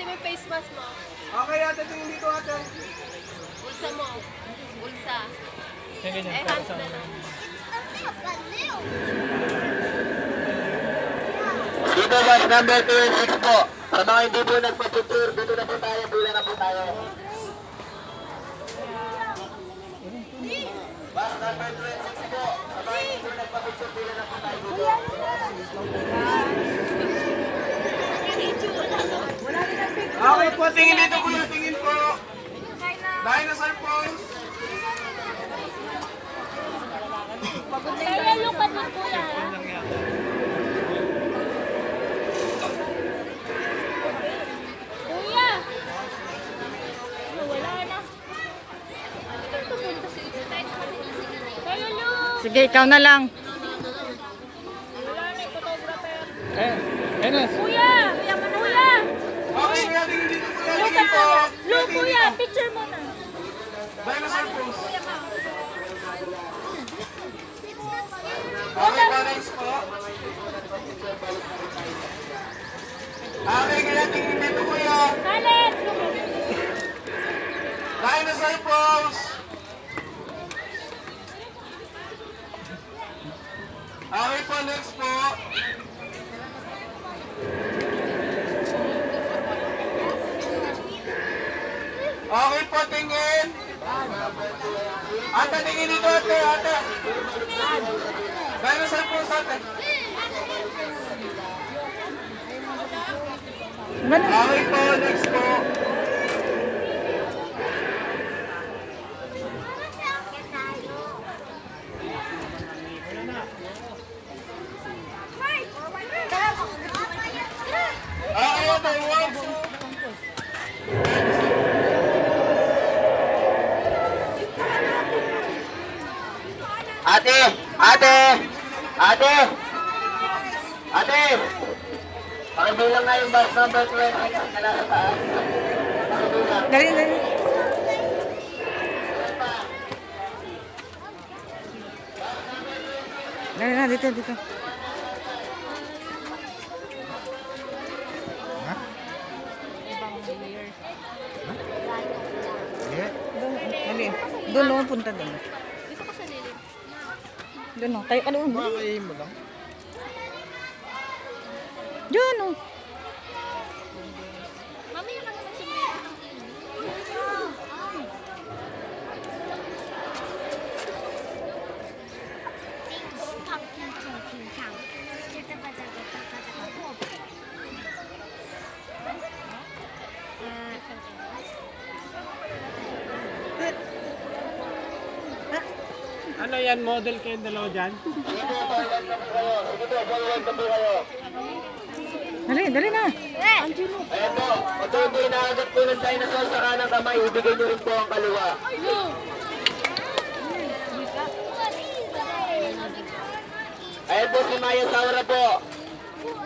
mo yung face mask mo. Okay, ate, tingin dito ate. Bulsa mo. Bulsa. Sige, Eh, hands na lang. Dito bus number 26 po. Sa mga hindi po nagpa-picture, dito na po tayo, bilang na po tayo. Bus number 26 po. Sa mga hindi po nagpa-picture, bilang na po tayo dito. Okay po, tingin dito kuya, tingin po. Dinosaur pose. Kaya lupat mo kuya. Kuya! Wala na. Kaya look! Sige, ikaw na lang. Wala na yung photographer. Enes. Kuya! Kuya! Okay, kuya, tingin dito kuya, Look tingin po. Look kuya! Picture mo na. Dinosaur pose. Okay po, next po. Okay, kaya tingin dito kuya. Khaled! Dinosaur pose. Okay po, next po. Okay po, tingin. Ate, tingin dito ate, ate. Dinosaur pose ate. Okay po, next po. Okay, ate, one, two. Ate! Ate! Ate! Ate! Pakibilang nga yung bus number 26 na nasa taas. Pakibilang. Dali, dali. Dali na, dito, dito. Dali. Doon, doon, punta doon. Dito ka sa lilim. Doon, oh. Tayo ka doon. Makakain mo lang. Doon, oh. Mamaya ka naman sumili. Ano yan, model kayong dalawa dyan? Sige po, bawal na po kayo. Dali, dali na. Ayan po, ito yung pinakagat po ng dinosaur sa kanang kamay, ibigay nyo rin po ang kaliwa. Ayan po si Maya Saura po.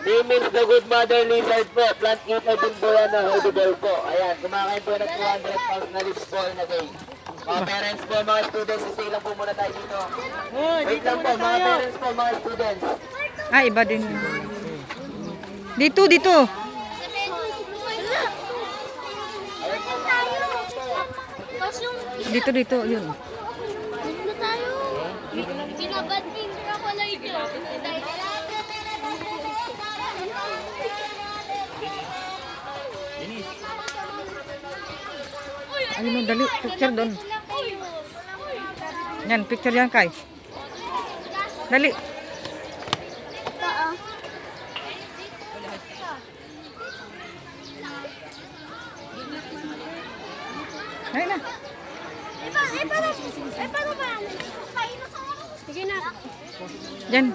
He means the good mother lizard po. Plant eater din po yan ng edible po. Ayan, kumakain po ng 200 pounds na lips po in a day. Mga parents po, mga students, stay lang po muna tayo dito. Wait lang po, mga parents po, mga students. Ah, iba din. Dito, dito. Dito, dito. Yun. Dito na tayo. Binabadminton ako na ito. Ayun, oh, dali. Picture doon. Yan, picture yan, Kai. Dali. Ayun na. Sige na. Diyan.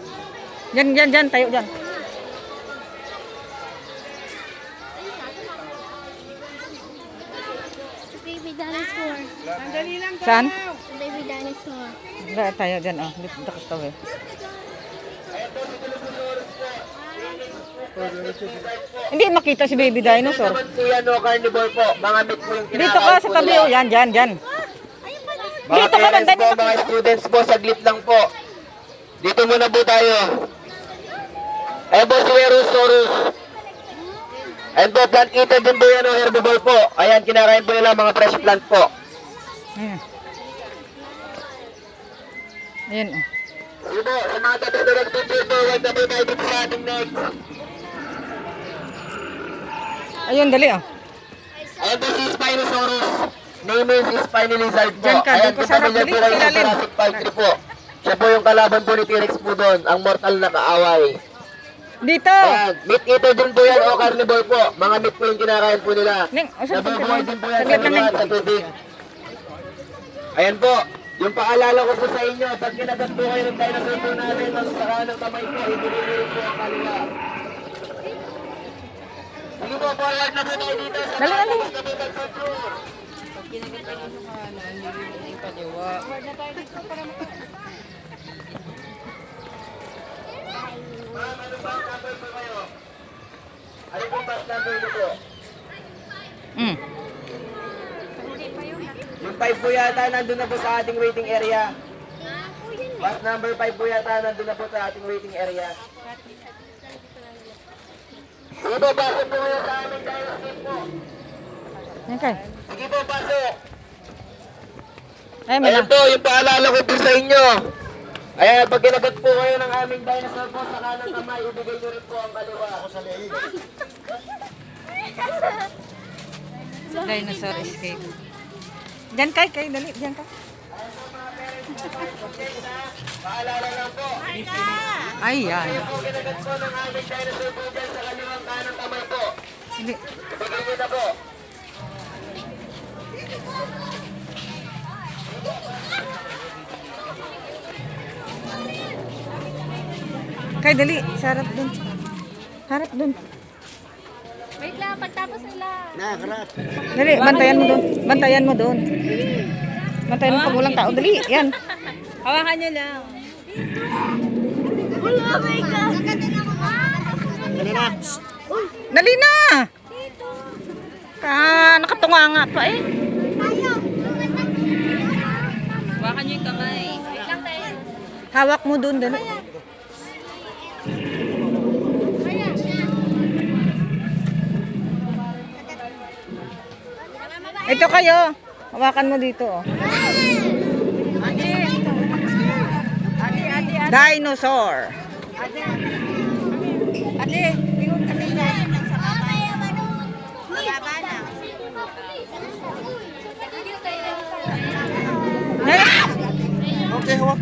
Diyan, diyan, diyan. Tayo diyan. Baby dinosaur. Saan? Baby dinosaur. Tayo diyan, oh. Dito ka tabi. Hindi makita si baby dinosaur. Naman po yan, no, carnivore po. Mga meat po yung Dito ka sa tabi, oh. Yan, yan, yan. Mga Dito ka, parents banda po, dito. mga students po, saglit lang po. Dito muna po tayo. Ayan po si Werosaurus. Ayan po, plant eater din po yan o herbivore po. Ayan, kinakain po nila mga fresh plant po. Ayan. Ayan oh. Sige po, sa mga tatagalag picture po, huwag na po tayo dito sa ating next. Ayun, dali oh. Ayan po si Spinosaurus. Name is Spiny Lizard po. Diyan ka, Ayan doon po ka sa familiar harap, po kayo sa ilalim. Jurassic Park 3 po. Siya po yung kalaban po ni T-Rex po doon, ang mortal na kaaway. Dito. Ayan, meat eater din po yan o carnivore po. Mga meat po yung kinakain po nila. Ning, saan pa Nabubuhay din po yan sa Saglit lang, lupa Ning. at sa tubig. Ayan po, yung paalala ko po sa inyo, pag kinagat po kayo ng dinosaur po natin, sa kanang kamay po, ibigay niyo rin po ang kaliwa. Sige po, forward na po tayo dito sa Dali, dali. Ma'am, ano ba ang number po kayo? Ano po bus number niyo po? Mm. Yung 5 po yata, nandun na po sa ating waiting area. Bus number 5 po yata, nandun na po sa ating waiting area. Sige po, pasok po kayo sa aming dinosaur po. Yan kay. Sige po, pasok. Ay, may Ayan na. po, yung paalala ko po sa inyo. Ayan, pag kinagat po kayo ng aming dinosaur po sa kanang kamay, ibigay nyo rin po ang kaliwa. Ako sa leeg. Dinosaur escape. Diyan kay, dali. Diyan ka. Paalala lang po. Ayan. Kung kinagat po ng aming dinosaur po dyan sa kaliwang kanang kamay po, Hindi. ibigay nyo na po. Kay, dali. Sarap dun. Harap dun. Wait lang, pagtapos nila. Dali, bantayan mo dun. Bantayan mo dun. Bantayan mo pag walang tao. Dali, yan. Hawakan nyo lang. Wala, my God. Dali na! Nakatunga nga pa eh. Hawakan nyo yung kamay. Wait lang tayo. Hawak mo dun, dali. Ito kayo. Hawakan mo dito. Oh. Dinosaur. Ate, bingon ka nila. Okay, hawak.